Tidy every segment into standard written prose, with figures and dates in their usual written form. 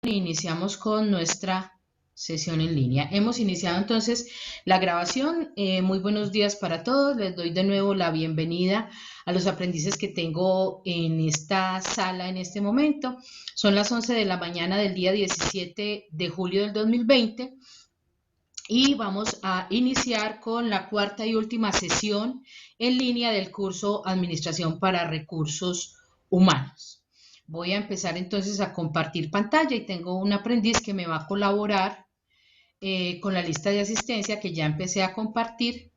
Iniciamos con nuestra sesión en línea. Hemos iniciado entonces la grabación. Muy buenos días para todos. Les doy de nuevo la bienvenida a los aprendices que tengo en esta sala en este momento. Son las 11 de la mañana del día 17 de julio del 2020 y vamos a iniciar con la cuarta y última sesión en línea del curso Administración para Recursos Humanos. Voy a empezar entonces a compartir pantalla y tengo un aprendiz que me va a colaborar con la lista de asistencia que ya empecé a compartir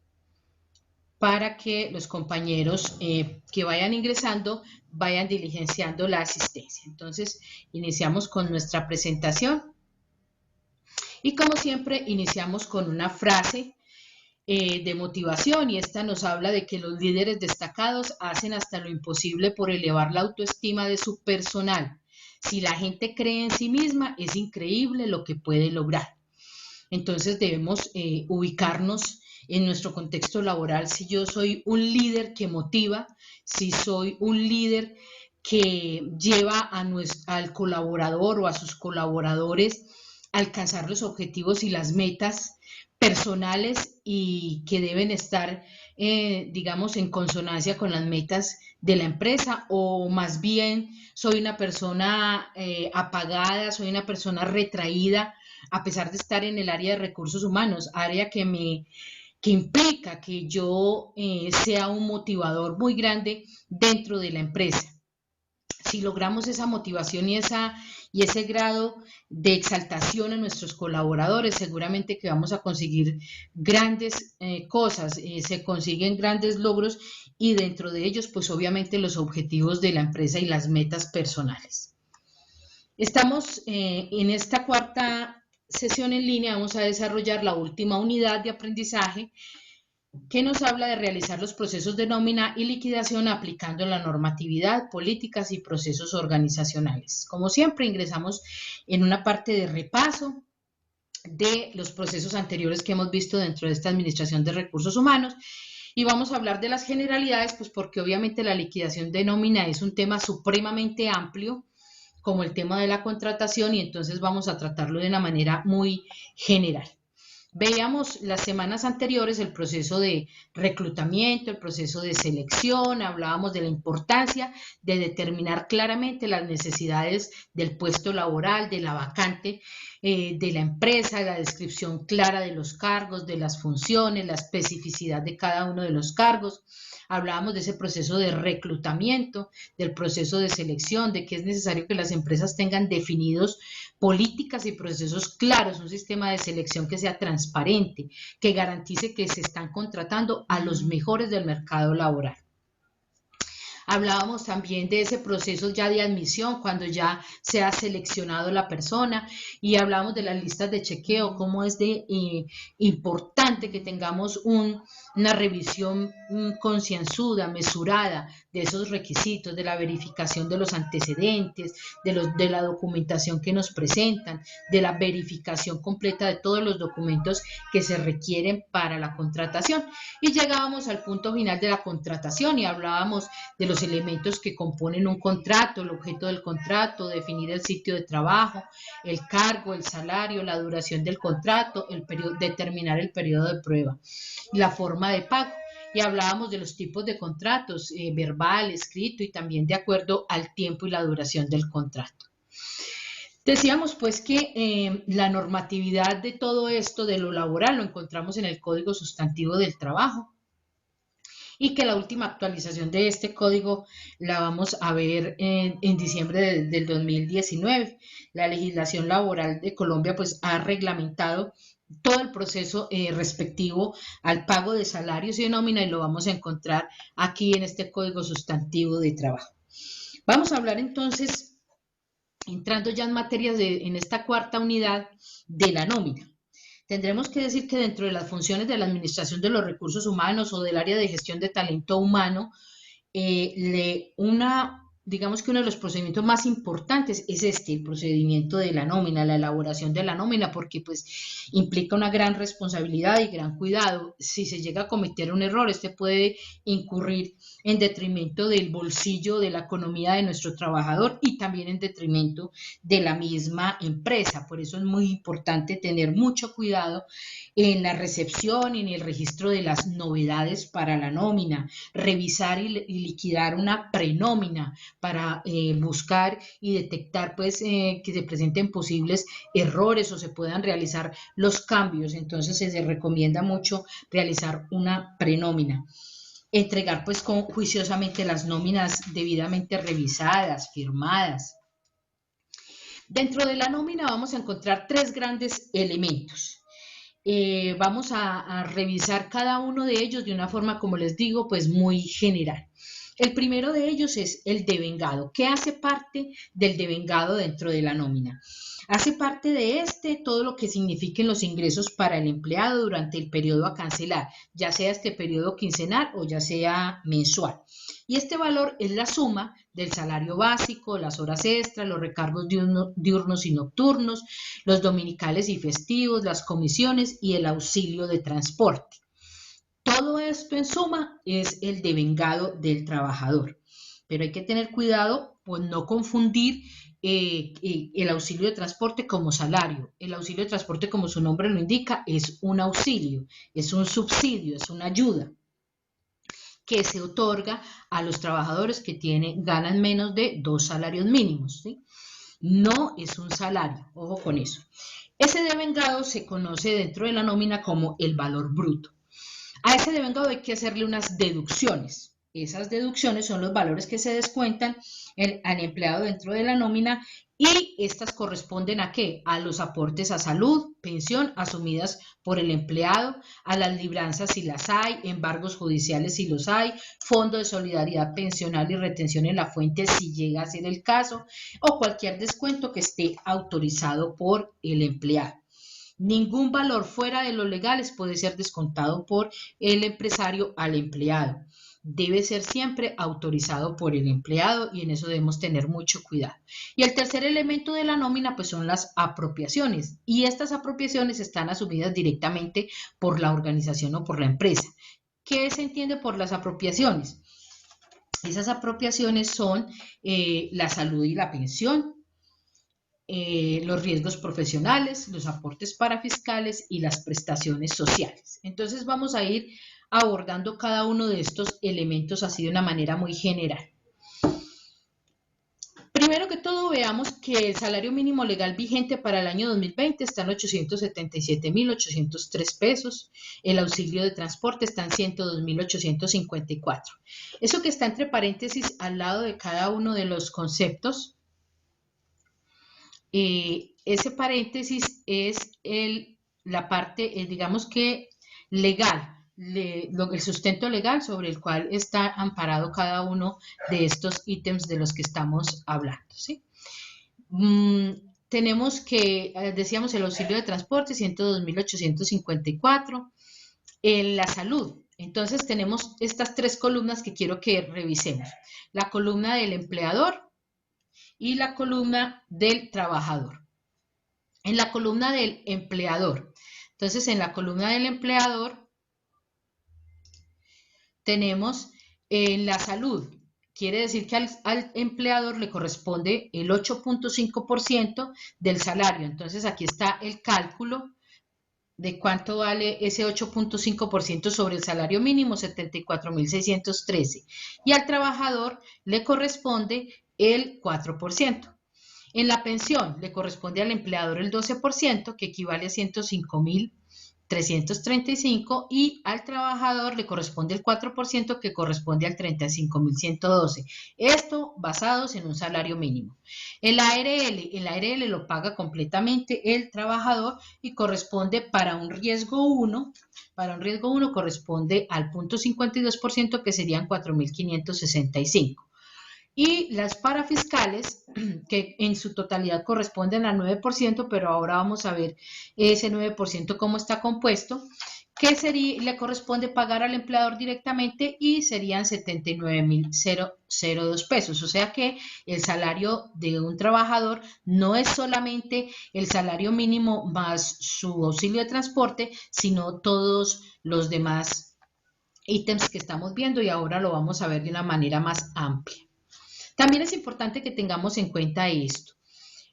para que los compañeros que vayan ingresando vayan diligenciando la asistencia. Entonces, iniciamos con nuestra presentación y como siempre, iniciamos con una frase de motivación y esta nos habla de que los líderes destacados hacen hasta lo imposible por elevar la autoestima de su personal. Si la gente cree en sí misma, es increíble lo que puede lograr. Entonces debemos ubicarnos en nuestro contexto laboral. Si yo soy un líder que motiva, si soy un líder que lleva al colaborador o a sus colaboradores a alcanzar los objetivos y las metas personales y que deben estar, digamos, en consonancia con las metas de la empresa, o más bien soy una persona apagada, soy una persona retraída, a pesar de estar en el área de recursos humanos, área que implica que yo sea un motivador muy grande dentro de la empresa. Si logramos esa motivación y ese grado de exaltación a nuestros colaboradores, seguramente que vamos a conseguir grandes cosas, se consiguen grandes logros y dentro de ellos, pues obviamente los objetivos de la empresa y las metas personales. Estamos en esta cuarta sesión en línea, vamos a desarrollar la última unidad de aprendizaje que nos habla de realizar los procesos de nómina y liquidación aplicando la normatividad, políticas y procesos organizacionales. Como siempre, ingresamos en una parte de repaso de los procesos anteriores que hemos visto dentro de esta administración de recursos humanos y vamos a hablar de las generalidades, pues porque obviamente la liquidación de nómina es un tema supremamente amplio, como el tema de la contratación, y entonces vamos a tratarlo de una manera muy general. Veíamos las semanas anteriores el proceso de reclutamiento, el proceso de selección, hablábamos de la importancia de determinar claramente las necesidades del puesto laboral, de la vacante de la empresa, la descripción clara de los cargos, de las funciones, la especificidad de cada uno de los cargos. Hablábamos de ese proceso de reclutamiento, del proceso de selección, de que es necesario que las empresas tengan definidos políticas y procesos claros, un sistema de selección que sea transparente, que garantice que se están contratando a los mejores del mercado laboral. Hablábamos también de ese proceso ya de admisión, cuando ya se ha seleccionado la persona, y hablábamos de las listas de chequeo, cómo es de importante que tengamos una revisión concienzuda, mesurada de esos requisitos, de la verificación de los antecedentes, de la documentación que nos presentan, de la verificación completa de todos los documentos que se requieren para la contratación. Y llegábamos al punto final de la contratación y hablábamos de los elementos que componen un contrato, el objeto del contrato, definir el sitio de trabajo, el cargo, el salario, la duración del contrato, determinar el periodo de prueba, la forma de pago. Y hablábamos de los tipos de contratos, verbal, escrito y también de acuerdo al tiempo y la duración del contrato. Decíamos pues que la normatividad de todo esto, de lo laboral, lo encontramos en el Código Sustantivo del Trabajo, y que la última actualización de este código la vamos a ver en diciembre del 2019. La legislación laboral de Colombia pues ha reglamentado todo el proceso respectivo al pago de salarios y de nómina, y lo vamos a encontrar aquí en este Código Sustantivo de Trabajo. Vamos a hablar entonces, entrando ya en materias en esta cuarta unidad, de la nómina. Tendremos que decir que dentro de las funciones de la administración de los recursos humanos o del área de gestión de talento humano, una digamos que uno de los procedimientos más importantes es este, el procedimiento de la nómina, la elaboración de la nómina, porque pues implica una gran responsabilidad y gran cuidado. Si se llega a cometer un error, este puede incurrir en detrimento del bolsillo, de la economía de nuestro trabajador y también en detrimento de la misma empresa. Por eso es muy importante tener mucho cuidado en la recepción y en el registro de las novedades para la nómina, revisar y liquidar una prenómina para buscar y detectar pues que se presenten posibles errores o se puedan realizar los cambios. Entonces se recomienda mucho realizar una prenómina. Entregar pues juiciosamente las nóminas debidamente revisadas, firmadas. Dentro de la nómina vamos a encontrar tres grandes elementos. Vamos a revisar cada uno de ellos de una forma, como les digo, pues muy general. El primero de ellos es el devengado. ¿Qué hace parte del devengado dentro de la nómina? Hace parte de todo lo que signifiquen los ingresos para el empleado durante el periodo a cancelar, ya sea este periodo quincenal o ya sea mensual. Y este valor es la suma del salario básico, las horas extras, los recargos diurnos y nocturnos, los dominicales y festivos, las comisiones y el auxilio de transporte. Todo esto en suma es el devengado del trabajador. Pero hay que tener cuidado por no confundir el auxilio de transporte como salario. El auxilio de transporte, como su nombre lo indica, es un auxilio, es un subsidio, es una ayuda que se otorga a los trabajadores que ganan menos de 2 salarios mínimos, ¿sí? No es un salario, ojo con eso. Ese devengado se conoce dentro de la nómina como el valor bruto. A ese devengado hay que hacerle unas deducciones. Esas deducciones son los valores que se descuentan al empleado dentro de la nómina y estas corresponden ¿a qué? A los aportes a salud, pensión asumidas por el empleado, a las libranzas si las hay, embargos judiciales si los hay, fondo de solidaridad pensional y retención en la fuente si llega a ser el caso, o cualquier descuento que esté autorizado por el empleado. Ningún valor fuera de los legales puede ser descontado por el empresario al empleado. Debe ser siempre autorizado por el empleado y en eso debemos tener mucho cuidado. Y el tercer elemento de la nómina pues son las apropiaciones y estas apropiaciones están asumidas directamente por la organización o por la empresa. ¿Qué se entiende por las apropiaciones? Esas apropiaciones son la salud y la pensión, los riesgos profesionales, los aportes parafiscales y las prestaciones sociales. Entonces vamos a ir abordando cada uno de estos elementos así de una manera muy general. Primero que todo veamos que el salario mínimo legal vigente para el año 2020 está en 877.803 pesos, el auxilio de transporte está en 102.854. Eso que está entre paréntesis al lado de cada uno de los conceptos, ese paréntesis es la parte, digamos que legal, el sustento legal sobre el cual está amparado cada uno de estos ítems de los que estamos hablando, ¿sí? Tenemos que, decíamos, el auxilio de transporte, 102.854, la salud. Entonces tenemos estas tres columnas que quiero que revisemos. La columna del empleador y la columna del trabajador. En la columna del empleador. Entonces, en la columna del empleador tenemos la salud. Quiere decir que al empleador le corresponde el 8.5% del salario. Entonces, aquí está el cálculo de cuánto vale ese 8.5% sobre el salario mínimo, 74.613. Y al trabajador le corresponde el 4%. En la pensión le corresponde al empleador el 12%, que equivale a 105.335, y al trabajador le corresponde el 4%, que corresponde al 35.112. Esto basados en un salario mínimo. El ARL lo paga completamente el trabajador y corresponde para un riesgo 1, corresponde al 0.52%, que serían 4.565. Y las parafiscales, que en su totalidad corresponden al 9%, pero ahora vamos a ver ese 9% cómo está compuesto, que sería, le corresponde pagar al empleador directamente y serían 79.002 pesos. O sea que el salario de un trabajador no es solamente el salario mínimo más su auxilio de transporte, sino todos los demás ítems que estamos viendo y ahora lo vamos a ver de una manera más amplia. También es importante que tengamos en cuenta esto.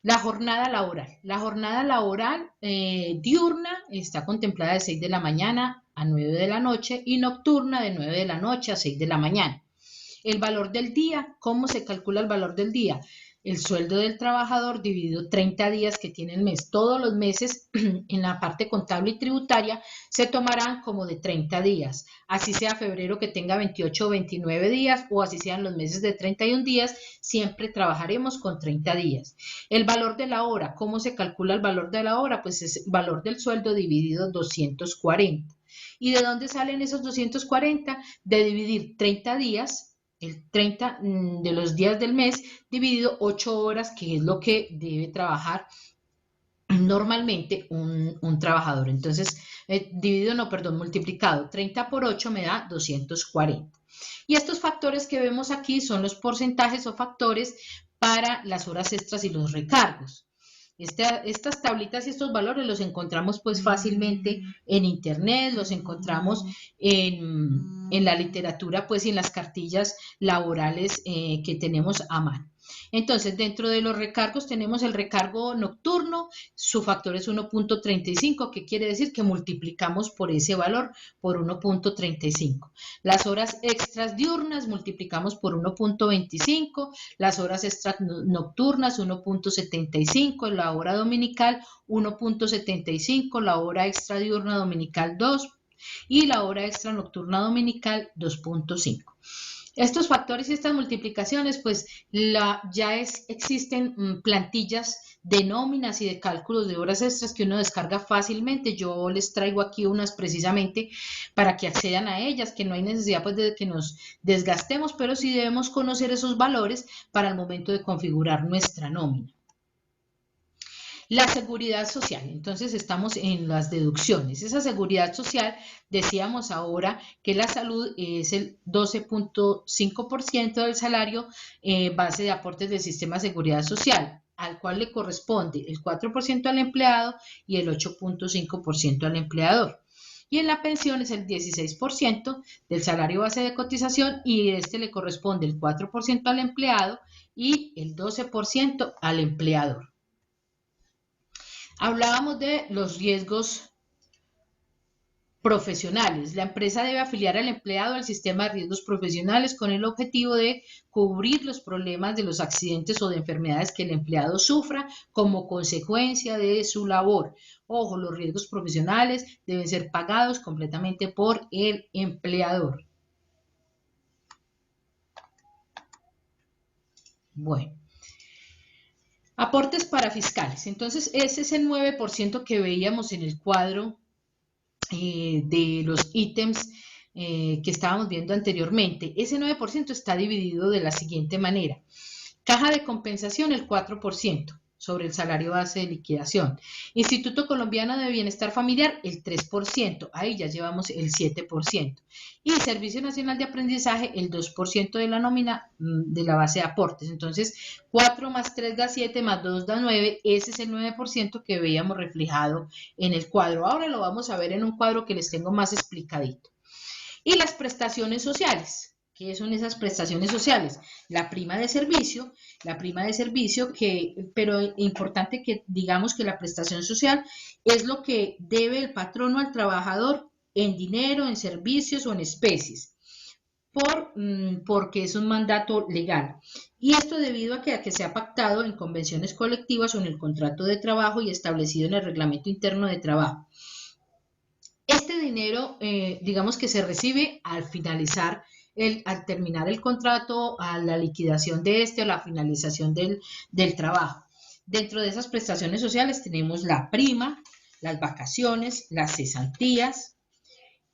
La jornada laboral. La jornada laboral diurna está contemplada de 6 de la mañana a 9 de la noche y nocturna de 9 de la noche a 6 de la mañana. El valor del día, ¿cómo se calcula el valor del día? El sueldo del trabajador dividido 30 días que tiene el mes. Todos los meses en la parte contable y tributaria se tomarán como de 30 días. Así sea febrero que tenga 28 o 29 días o así sean los meses de 31 días, siempre trabajaremos con 30 días. El valor de la hora, ¿cómo se calcula el valor de la hora? Pues es el valor del sueldo dividido 240. ¿Y de dónde salen esos 240? De dividir 30 días el 30 de los días del mes dividido 8 horas, que es lo que debe trabajar normalmente un trabajador. Entonces, dividido, no, perdón, multiplicado 30 por 8 me da 240. Y estos factores que vemos aquí son los porcentajes o factores para las horas extras y los recargos. Estas tablitas y estos valores los encontramos pues fácilmente en internet, los encontramos en la literatura pues y en las cartillas laborales que tenemos a mano. Entonces, dentro de los recargos tenemos el recargo nocturno, su factor es 1.35, que quiere decir que multiplicamos por ese valor por 1.35. Las horas extras diurnas multiplicamos por 1.25, las horas extras nocturnas 1.75, la hora dominical 1.75, la hora extra diurna dominical 2 y la hora extra nocturna dominical 2.5. Estos factores y estas multiplicaciones, pues existen plantillas de nóminas y de cálculos de horas extras que uno descarga fácilmente. Yo les traigo aquí unas precisamente para que accedan a ellas, que no hay necesidad pues de que nos desgastemos, pero sí debemos conocer esos valores para el momento de configurar nuestra nómina. La seguridad social, entonces estamos en las deducciones. Esa seguridad social, decíamos ahora que la salud es el 12.5% del salario base de aportes del sistema de seguridad social, al cual le corresponde el 4% al empleado y el 8.5% al empleador. Y en la pensión es el 16% del salario base de cotización y este le corresponde el 4% al empleado y el 12% al empleador. Hablábamos de los riesgos profesionales. La empresa debe afiliar al empleado al sistema de riesgos profesionales con el objetivo de cubrir los problemas de los accidentes o de enfermedades que el empleado sufra como consecuencia de su labor. Ojo, los riesgos profesionales deben ser pagados completamente por el empleador. Bueno. Aportes para fiscales. Entonces, ese es el 9% que veíamos en el cuadro de los ítems que estábamos viendo anteriormente. Ese 9% está dividido de la siguiente manera. Caja de compensación, el 4% sobre el salario base de liquidación. Instituto Colombiano de Bienestar Familiar, el 3%. Ahí ya llevamos el 7%. Y Servicio Nacional de Aprendizaje, el 2% de la nómina de la base de aportes. Entonces, 4 más 3 da 7, más 2 da 9. Ese es el 9% que veíamos reflejado en el cuadro. Ahora lo vamos a ver en un cuadro que les tengo más explicadito. Y las prestaciones sociales. ¿Qué son esas prestaciones sociales? La prima de servicio pero importante que digamos que la prestación social es lo que debe el patrono al trabajador en dinero, en servicios o en especies, porque es un mandato legal. Y esto debido a que se ha pactado en convenciones colectivas o en el contrato de trabajo y establecido en el reglamento interno de trabajo. Este dinero, digamos que se recibe al finalizar, al terminar el contrato, a la liquidación de este o la finalización del trabajo. Dentro de esas prestaciones sociales tenemos la prima, las vacaciones, las cesantías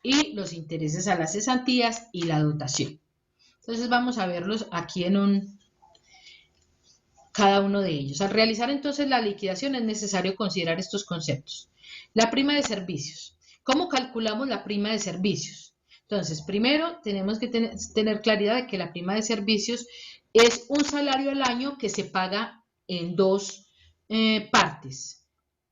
y los intereses a las cesantías y la dotación. Entonces vamos a verlos aquí en un cada uno de ellos. Al realizar entonces la liquidación es necesario considerar estos conceptos. La prima de servicios. ¿Cómo calculamos la prima de servicios? Entonces, primero tenemos que tener claridad de que la prima de servicios es un salario al año que se paga en dos partes.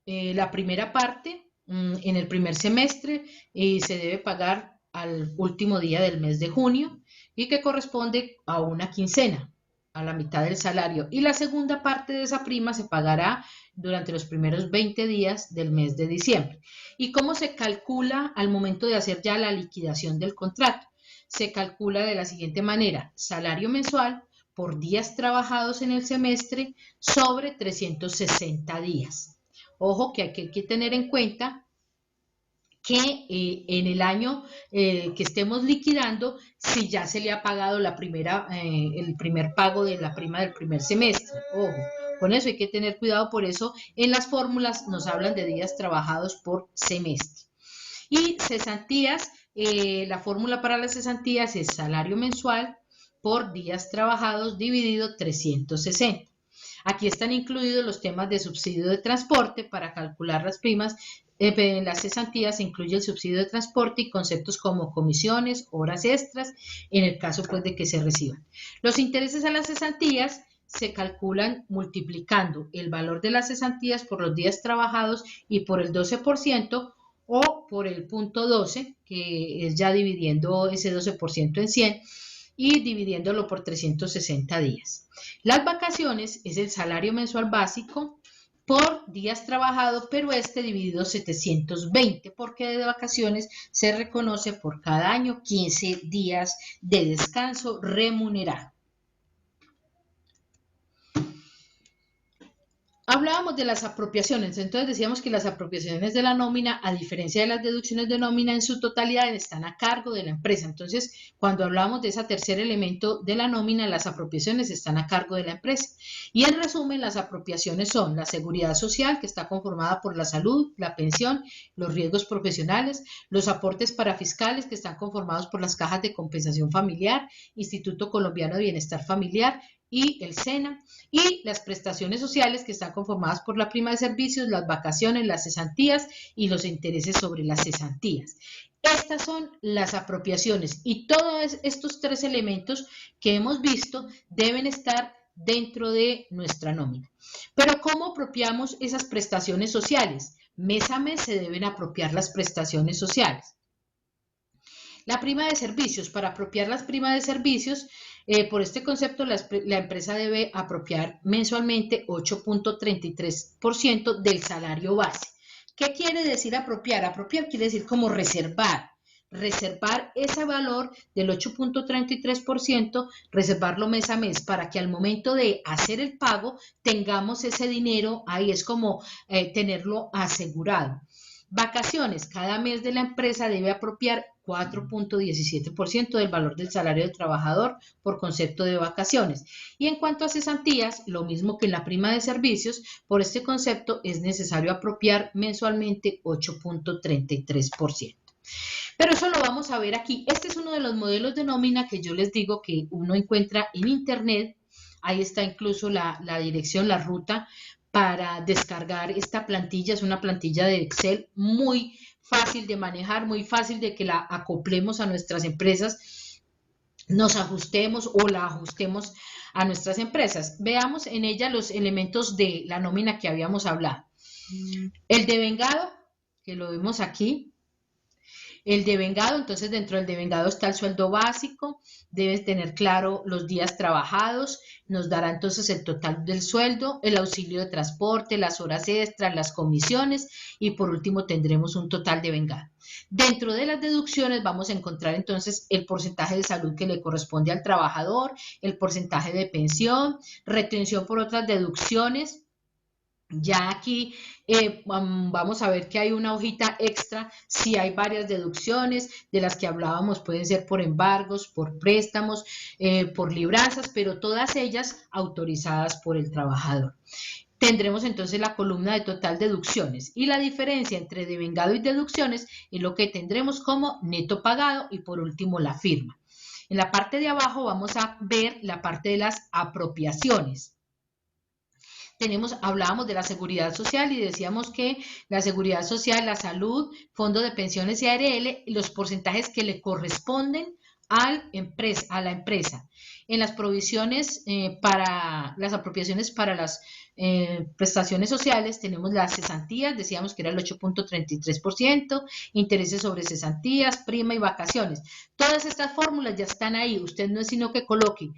La primera parte, en el primer semestre, se debe pagar al último día del mes de junio y que corresponde a una quincena, a la mitad del salario. Y la segunda parte de esa prima se pagará durante los primeros 20 días del mes de diciembre. ¿Y cómo se calcula al momento de hacer ya la liquidación del contrato? Se calcula de la siguiente manera: salario mensual por días trabajados en el semestre sobre 360 días. Ojo que hay que tener en cuenta que en el año que estemos liquidando, si ya se le ha pagado el primer pago de la prima del primer semestre. Ojo, con eso hay que tener cuidado, por eso en las fórmulas nos hablan de días trabajados por semestre. Y cesantías, la fórmula para las cesantías es salario mensual por días trabajados dividido 360. Aquí están incluidos los temas de subsidio de transporte para calcular las primas. En las cesantías se incluye el subsidio de transporte y conceptos como comisiones, horas extras, en el caso pues de que se reciban. Los intereses a las cesantías se calculan multiplicando el valor de las cesantías por los días trabajados y por el 12% o por el punto 12, que es ya dividiendo ese 12% en 100 y dividiéndolo por 360 días. Las vacaciones es el salario mensual básico por días trabajados, pero dividido 720, porque de vacaciones se reconoce por cada año 15 días de descanso remunerado. Hablábamos de las apropiaciones, entonces decíamos que las apropiaciones de la nómina, a diferencia de las deducciones de nómina en su totalidad, están a cargo de la empresa. Entonces, cuando hablamos de ese tercer elemento de la nómina, las apropiaciones están a cargo de la empresa. Y en resumen, las apropiaciones son la seguridad social, que está conformada por la salud, la pensión, los riesgos profesionales, los aportes parafiscales, que están conformados por las cajas de compensación familiar, Instituto Colombiano de Bienestar Familiar y el SENA, y las prestaciones sociales que están conformadas por la prima de servicios, las vacaciones, las cesantías y los intereses sobre las cesantías. Estas son las apropiaciones y todos estos tres elementos que hemos visto deben estar dentro de nuestra nómina. Pero ¿cómo apropiamos esas prestaciones sociales? Mes a mes se deben apropiar las prestaciones sociales. La prima de servicios, para apropiar las primas de servicios, por este concepto la empresa debe apropiar mensualmente 8.33% del salario base. ¿Qué quiere decir apropiar? Apropiar quiere decir como reservar ese valor del 8.33%, reservarlo mes a mes para que al momento de hacer el pago tengamos ese dinero ahí, es como tenerlo asegurado. Vacaciones, cada mes de la empresa debe apropiar 4.17% del valor del salario del trabajador por concepto de vacaciones. Y en cuanto a cesantías, lo mismo que en la prima de servicios, por este concepto es necesario apropiar mensualmente 8.33%. Pero eso lo vamos a ver aquí. Este es uno de los modelos de nómina que yo les digo que uno encuentra en internet. Ahí está incluso la dirección, la ruta para descargar esta plantilla. Es una plantilla de Excel muy fácil de manejar, muy fácil de que la acoplemos a nuestras empresas, nos ajustemos o la ajustemos a nuestras empresas. Veamos en ella los elementos de la nómina que habíamos hablado. El devengado, que lo vemos aquí. El devengado, entonces dentro del devengado está el sueldo básico, debes tener claro los días trabajados, nos dará entonces el total del sueldo, el auxilio de transporte, las horas extras, las comisiones y por último tendremos un total devengado. Dentro de las deducciones vamos a encontrar entonces el porcentaje de salud que le corresponde al trabajador, el porcentaje de pensión, retención por otras deducciones. Ya aquí vamos a ver que hay una hojita extra, si hay varias deducciones de las que hablábamos, pueden ser por embargos, por préstamos, por libranzas, pero todas ellas autorizadas por el trabajador. Tendremos entonces la columna de total deducciones y la diferencia entre devengado y deducciones es lo que tendremos como neto pagado y por último la firma. En la parte de abajo vamos a ver la parte de las apropiaciones. hablábamos de la seguridad social y decíamos que la seguridad social, la salud, fondo de pensiones y ARL, los porcentajes que le corresponden a la empresa. En las provisiones para las apropiaciones para las prestaciones sociales tenemos las cesantías, decíamos que era el 8.33%, intereses sobre cesantías, prima y vacaciones. Todas estas fórmulas ya están ahí, usted no es sino que coloque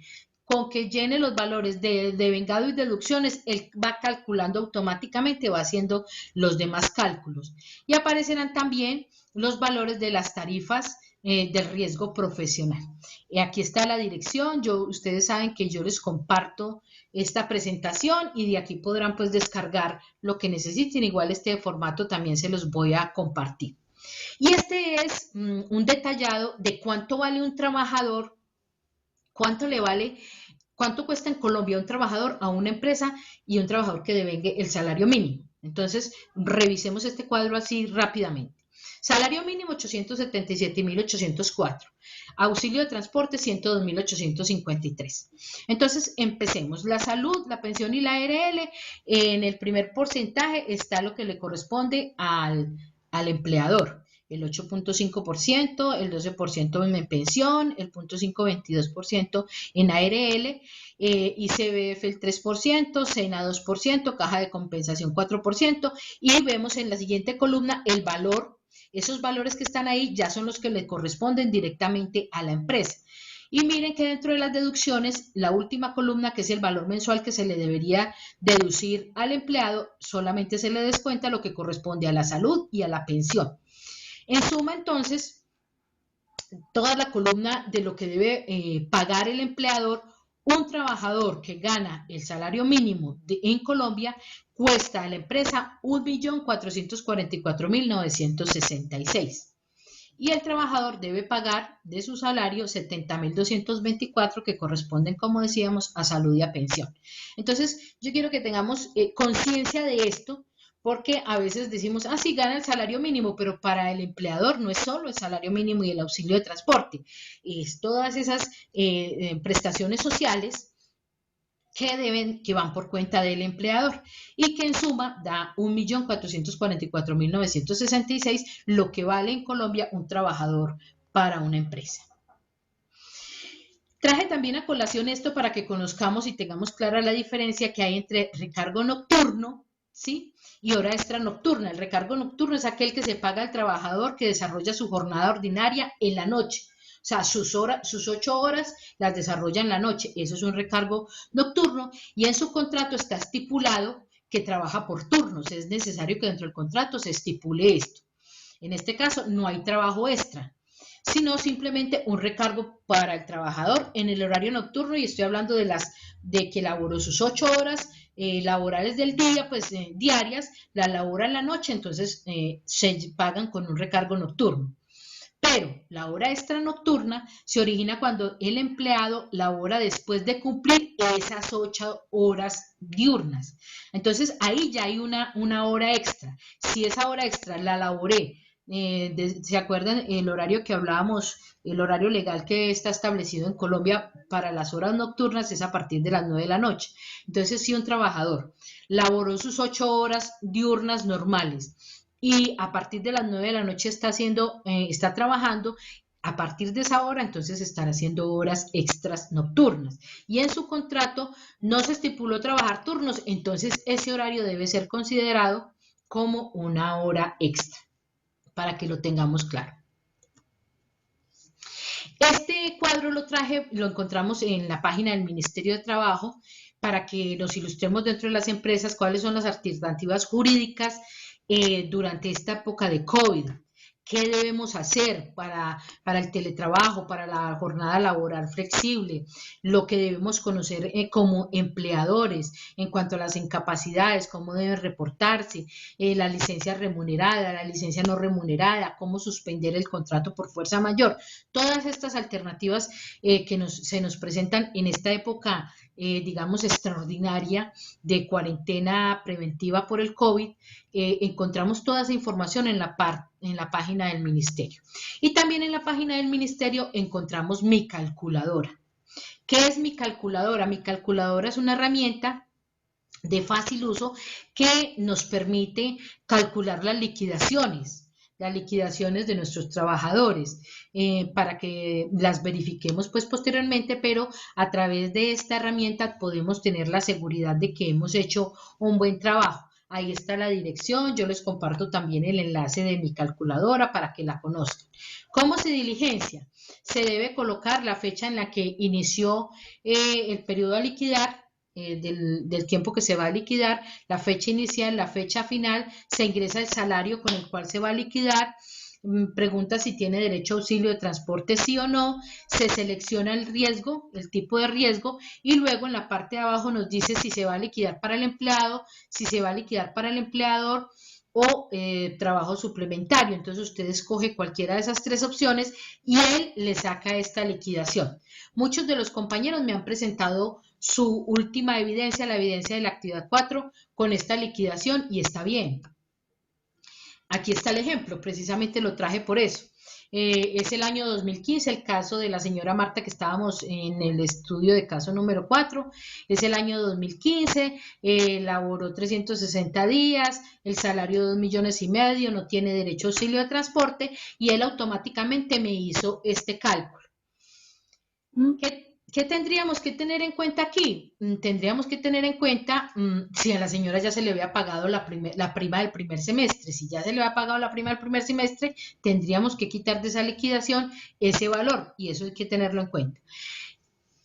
con que llene los valores de vengado y deducciones, él va calculando automáticamente, va haciendo los demás cálculos. Y aparecerán también los valores de las tarifas del riesgo profesional. Aquí está la dirección, ustedes saben que yo les comparto esta presentación y de aquí podrán pues descargar lo que necesiten, igual este formato también se los voy a compartir. Y este es un detallado de cuánto vale un trabajador, cuánto cuesta en Colombia un trabajador a una empresa y un trabajador que devengue el salario mínimo. Entonces, revisemos este cuadro así rápidamente. Salario mínimo 877.804. Auxilio de transporte 102.853. Entonces, empecemos. La salud, la pensión y la ARL, en el primer porcentaje está lo que le corresponde al empleador. El 8.5%, el 12% en pensión, el 0.522% en ARL, ICBF el 3%, SENA 2%, Caja de Compensación 4%, y vemos en la siguiente columna el valor. Esos valores que están ahí ya son los que le corresponden directamente a la empresa. Y miren que dentro de las deducciones, la última columna, que es el valor mensual que se le debería deducir al empleado, solamente se le descuenta lo que corresponde a la salud y a la pensión. En suma, entonces, toda la columna de lo que debe pagar el empleador, un trabajador que gana el salario mínimo en Colombia cuesta a la empresa 1.444.966. Y el trabajador debe pagar de su salario 70.224 que corresponden, como decíamos, a salud y a pensión. Entonces, yo quiero que tengamos conciencia de esto, porque a veces decimos, sí, gana el salario mínimo, pero para el empleador no es solo el salario mínimo y el auxilio de transporte, es todas esas prestaciones sociales que van por cuenta del empleador y que en suma da 1.444.966, lo que vale en Colombia un trabajador para una empresa. Traje también a colación esto para que conozcamos y tengamos clara la diferencia que hay entre recargo nocturno, ¿sí?, y hora extra nocturna. El recargo nocturno es aquel que se paga al trabajador que desarrolla su jornada ordinaria en la noche. O sea, sus 8 horas las desarrolla en la noche. Eso es un recargo nocturno y en su contrato está estipulado que trabaja por turnos. Es necesario que dentro del contrato se estipule esto. En este caso no hay trabajo extra, sino simplemente un recargo para el trabajador en el horario nocturno, y estoy hablando de que laboró sus 8 horas laborales del día, pues diarias, la labora en la noche, entonces se pagan con un recargo nocturno. Pero la hora extra nocturna se origina cuando el empleado labora después de cumplir esas 8 horas diurnas. Entonces ahí ya hay una hora extra. Si esa hora extra la laboré, ¿se acuerdan el horario que hablábamos? El horario legal que está establecido en Colombia para las horas nocturnas es a partir de las 9 de la noche. Entonces, si un trabajador laboró sus 8 horas diurnas normales y a partir de las 9 de la noche está trabajando, a partir de esa hora, entonces estará haciendo horas extras nocturnas. Y en su contrato no se estipuló trabajar turnos, entonces ese horario debe ser considerado como una hora extra, para que lo tengamos claro. Este cuadro lo encontramos en la página del Ministerio de Trabajo para que nos ilustremos dentro de las empresas cuáles son las alternativas jurídicas durante esta época de COVID. ¿Qué debemos hacer para el teletrabajo, para la jornada laboral flexible? Lo que debemos conocer como empleadores en cuanto a las incapacidades, cómo deben reportarse, la licencia remunerada, la licencia no remunerada, cómo suspender el contrato por fuerza mayor. Todas estas alternativas que se nos presentan en esta época, digamos, extraordinaria de cuarentena preventiva por el COVID, encontramos toda esa información en la página del Ministerio. Y también en la página del Ministerio encontramos mi calculadora. ¿Qué es mi calculadora? Mi calculadora es una herramienta de fácil uso que nos permite calcular las liquidaciones de nuestros trabajadores, para que las verifiquemos pues posteriormente, pero a través de esta herramienta podemos tener la seguridad de que hemos hecho un buen trabajo. Ahí está la dirección, yo les comparto también el enlace de mi calculadora para que la conozcan. ¿Cómo se diligencia? Se debe colocar la fecha en la que inició el periodo a liquidar, del tiempo que se va a liquidar, la fecha inicial, la fecha final, se ingresa el salario con el cual se va a liquidar, pregunta si tiene derecho a auxilio de transporte, sí o no, se selecciona el riesgo, el tipo de riesgo, y luego en la parte de abajo nos dice si se va a liquidar para el empleado, si se va a liquidar para el empleador o trabajo suplementario. Entonces usted escoge cualquiera de esas tres opciones y él le saca esta liquidación. Muchos de los compañeros me han presentado su última evidencia, la evidencia de la actividad 4, con esta liquidación y está bien. Aquí está el ejemplo, precisamente lo traje por eso. Es el año 2015, el caso de la señora Marta que estábamos en el estudio de caso número 4, es el año 2015, laboró 360 días, el salario 2,5 millones, no tiene derecho a auxilio de transporte y él automáticamente me hizo este cálculo. ¿Qué tendríamos que tener en cuenta aquí? Tendríamos que tener en cuenta si a la señora ya se le había pagado la prima del primer semestre. Si ya se le había pagado la prima del primer semestre, tendríamos que quitar de esa liquidación ese valor y eso hay que tenerlo en cuenta.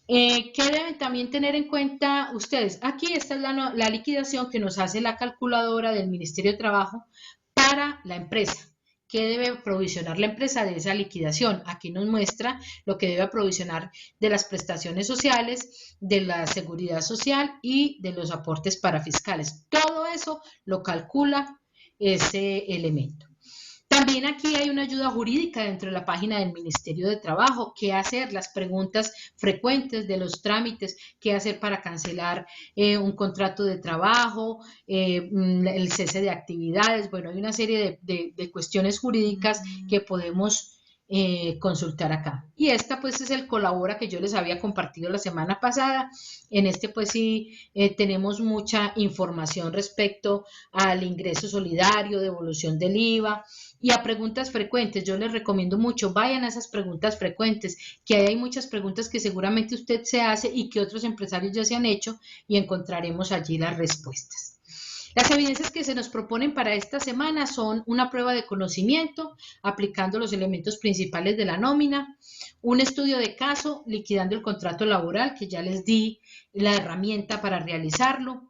¿Qué deben también tener en cuenta ustedes? Aquí está la liquidación que nos hace la calculadora del Ministerio de Trabajo para la empresa. ¿Qué debe provisionar la empresa de esa liquidación? Aquí nos muestra lo que debe provisionar de las prestaciones sociales, de la seguridad social y de los aportes parafiscales. Todo eso lo calcula ese elemento. También aquí hay una ayuda jurídica dentro de la página del Ministerio de Trabajo, qué hacer, las preguntas frecuentes de los trámites, qué hacer para cancelar un contrato de trabajo, el cese de actividades. Bueno, hay una serie de cuestiones jurídicas que podemos consultar acá. Y esta pues es el colabora que yo les había compartido la semana pasada. En este pues sí tenemos mucha información respecto al ingreso solidario, devolución del IVA, y a preguntas frecuentes. Yo les recomiendo mucho, vayan a esas preguntas frecuentes, que hay muchas preguntas que seguramente usted se hace y que otros empresarios ya se han hecho y encontraremos allí las respuestas. Las evidencias que se nos proponen para esta semana son una prueba de conocimiento, aplicando los elementos principales de la nómina, un estudio de caso, liquidando el contrato laboral, que ya les di la herramienta para realizarlo.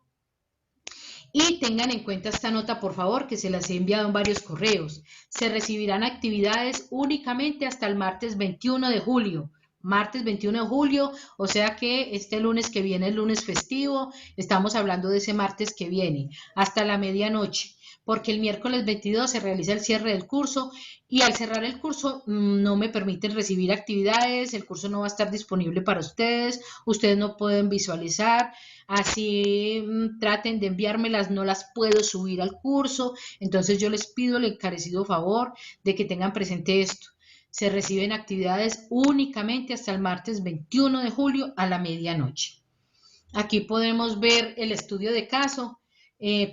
Y tengan en cuenta esta nota, por favor, que se las he enviado en varios correos. Se recibirán actividades únicamente hasta el martes 21 de julio. Martes 21 de julio, o sea que este lunes que viene, el lunes festivo, estamos hablando de ese martes que viene, hasta la medianoche, porque el miércoles 22 se realiza el cierre del curso y al cerrar el curso no me permiten recibir actividades, el curso no va a estar disponible para ustedes no pueden visualizar, así traten de enviármelas, no las puedo subir al curso, entonces yo les pido el encarecido favor de que tengan presente esto. Se reciben actividades únicamente hasta el martes 21 de julio a la medianoche. Aquí podemos ver el estudio de caso.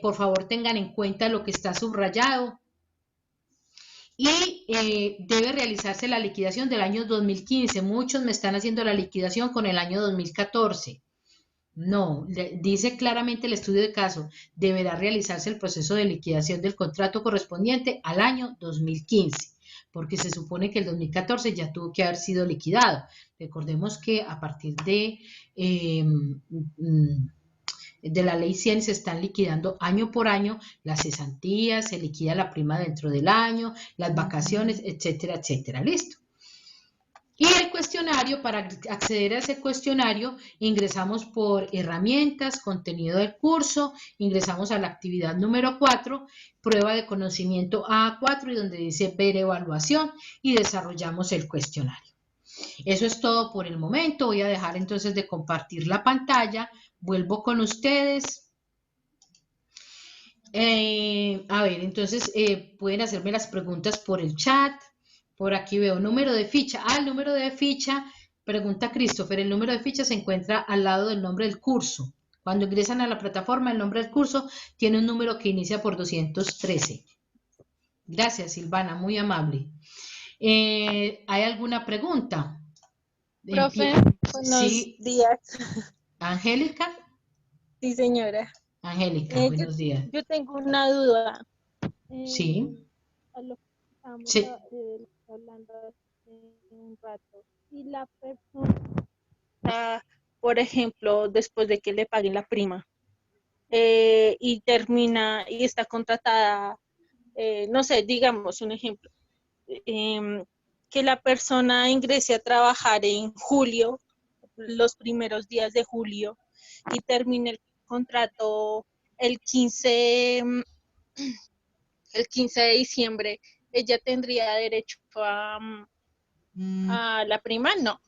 Por favor, tengan en cuenta lo que está subrayado. Y debe realizarse la liquidación del año 2015. Muchos me están haciendo la liquidación con el año 2014. No, dice claramente el estudio de caso, deberá realizarse el proceso de liquidación del contrato correspondiente al año 2015, porque se supone que el 2014 ya tuvo que haber sido liquidado. Recordemos que a partir de la ley 100 se están liquidando año por año las cesantías, se liquida la prima dentro del año, las vacaciones, etcétera, etcétera. ¿Listo? Y el cuestionario, para acceder a ese cuestionario, ingresamos por herramientas, contenido del curso, ingresamos a la actividad número 4, prueba de conocimiento A4 y donde dice ver evaluación y desarrollamos el cuestionario. Eso es todo por el momento. Voy a dejar entonces de compartir la pantalla. Vuelvo con ustedes. A ver, entonces pueden hacerme las preguntas por el chat. Por aquí veo número de ficha. El número de ficha, pregunta Christopher, el número de ficha se encuentra al lado del nombre del curso. Cuando ingresan a la plataforma, el nombre del curso tiene un número que inicia por 213. Gracias, Silvana, muy amable. ¿Hay alguna pregunta? Profe, buenos Sí, días. Angélica. Sí, señora. Angélica, Yo, buenos días. yo tengo una duda. Sí, A lo que estábamos sí, hablando hace un rato. Si la persona, por ejemplo, después de que le paguen la prima y termina y está contratada, no sé, digamos un ejemplo, que la persona ingrese a trabajar en julio, los primeros días de julio, y termine el contrato el 15, el 15 de diciembre, ella tendría derecho a la prima, no.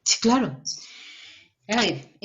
sí, claro. A ver,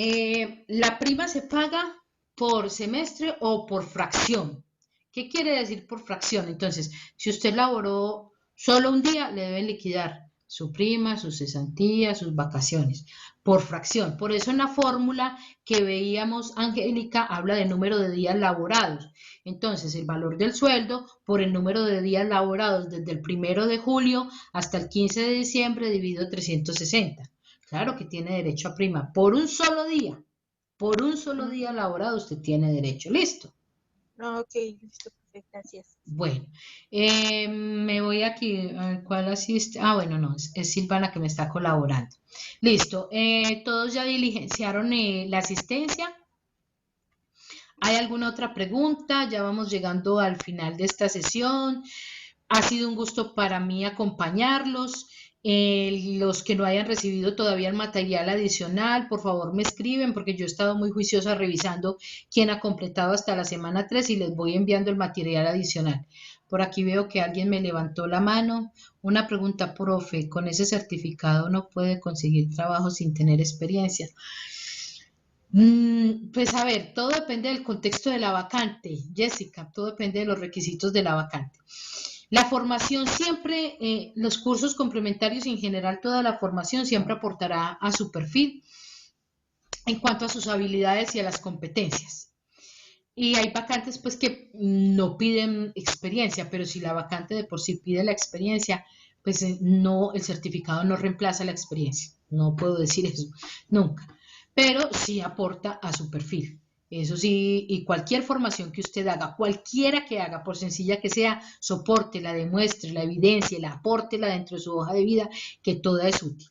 la prima se paga por semestre o por fracción. ¿Qué quiere decir por fracción? Entonces, si usted laboró solo un día, le deben liquidar su prima, sus cesantías, sus vacaciones, por fracción. Por eso en la fórmula que veíamos, Angélica, habla de número de días laborados. Entonces, el valor del sueldo por el número de días laborados desde el 1 de julio hasta el 15 de diciembre dividido 360. Claro que tiene derecho a prima por un solo día laborado usted tiene derecho, listo. Ok, listo, perfecto, gracias. Bueno, me voy aquí, a ver cuál asiste. Ah, bueno, no, es Silvana que me está colaborando. Listo, todos ya diligenciaron la asistencia. ¿Hay alguna otra pregunta? Ya vamos llegando al final de esta sesión. Ha sido un gusto para mí acompañarlos. Los que no hayan recibido todavía el material adicional, por favor me escriben porque yo he estado muy juiciosa revisando quién ha completado hasta la semana 3 y les voy enviando el material adicional. Por aquí veo que alguien me levantó la mano. Una pregunta, profe, ¿con ese certificado no puede conseguir trabajo sin tener experiencia? Pues a ver, todo depende del contexto de la vacante, Jessica, todo depende de los requisitos de la vacante. La formación siempre, los cursos complementarios y en general toda la formación siempre aportará a su perfil en cuanto a sus habilidades y a las competencias. Y hay vacantes pues que no piden experiencia, pero si la vacante de por sí pide la experiencia, pues no, el certificado no reemplaza la experiencia. No puedo decir eso nunca, pero sí aporta a su perfil. Eso sí, y cualquier formación que usted haga, cualquiera que haga, por sencilla que sea, soporte, la demuestre, la evidencia, la aporte la dentro de su hoja de vida, que toda es útil.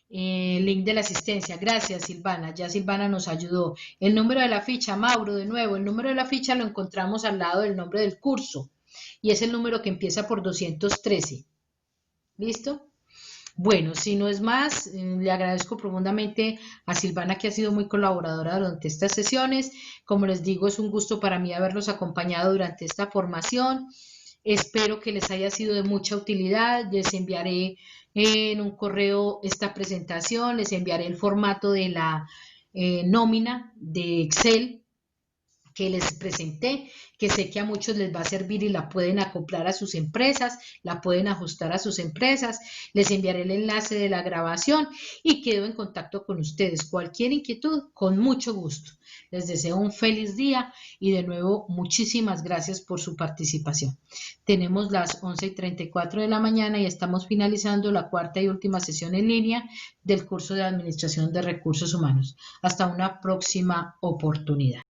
Link de la asistencia. Gracias, Silvana. Ya Silvana nos ayudó. El número de la ficha, Mauro, de nuevo, el número de la ficha lo encontramos al lado del nombre del curso y es el número que empieza por 213. ¿Listo? Bueno, si no es más, le agradezco profundamente a Silvana que ha sido muy colaboradora durante estas sesiones. Como les digo, es un gusto para mí haberlos acompañado durante esta formación. Espero que les haya sido de mucha utilidad. Les enviaré en un correo esta presentación, les enviaré el formato de la nómina de Excel que les presenté, que sé que a muchos les va a servir y la pueden acoplar a sus empresas, la pueden ajustar a sus empresas. Les enviaré el enlace de la grabación y quedo en contacto con ustedes. Cualquier inquietud, con mucho gusto. Les deseo un feliz día y de nuevo muchísimas gracias por su participación. Tenemos las 11:34 de la mañana y estamos finalizando la cuarta y última sesión en línea del curso de Administración de Recursos Humanos. Hasta una próxima oportunidad.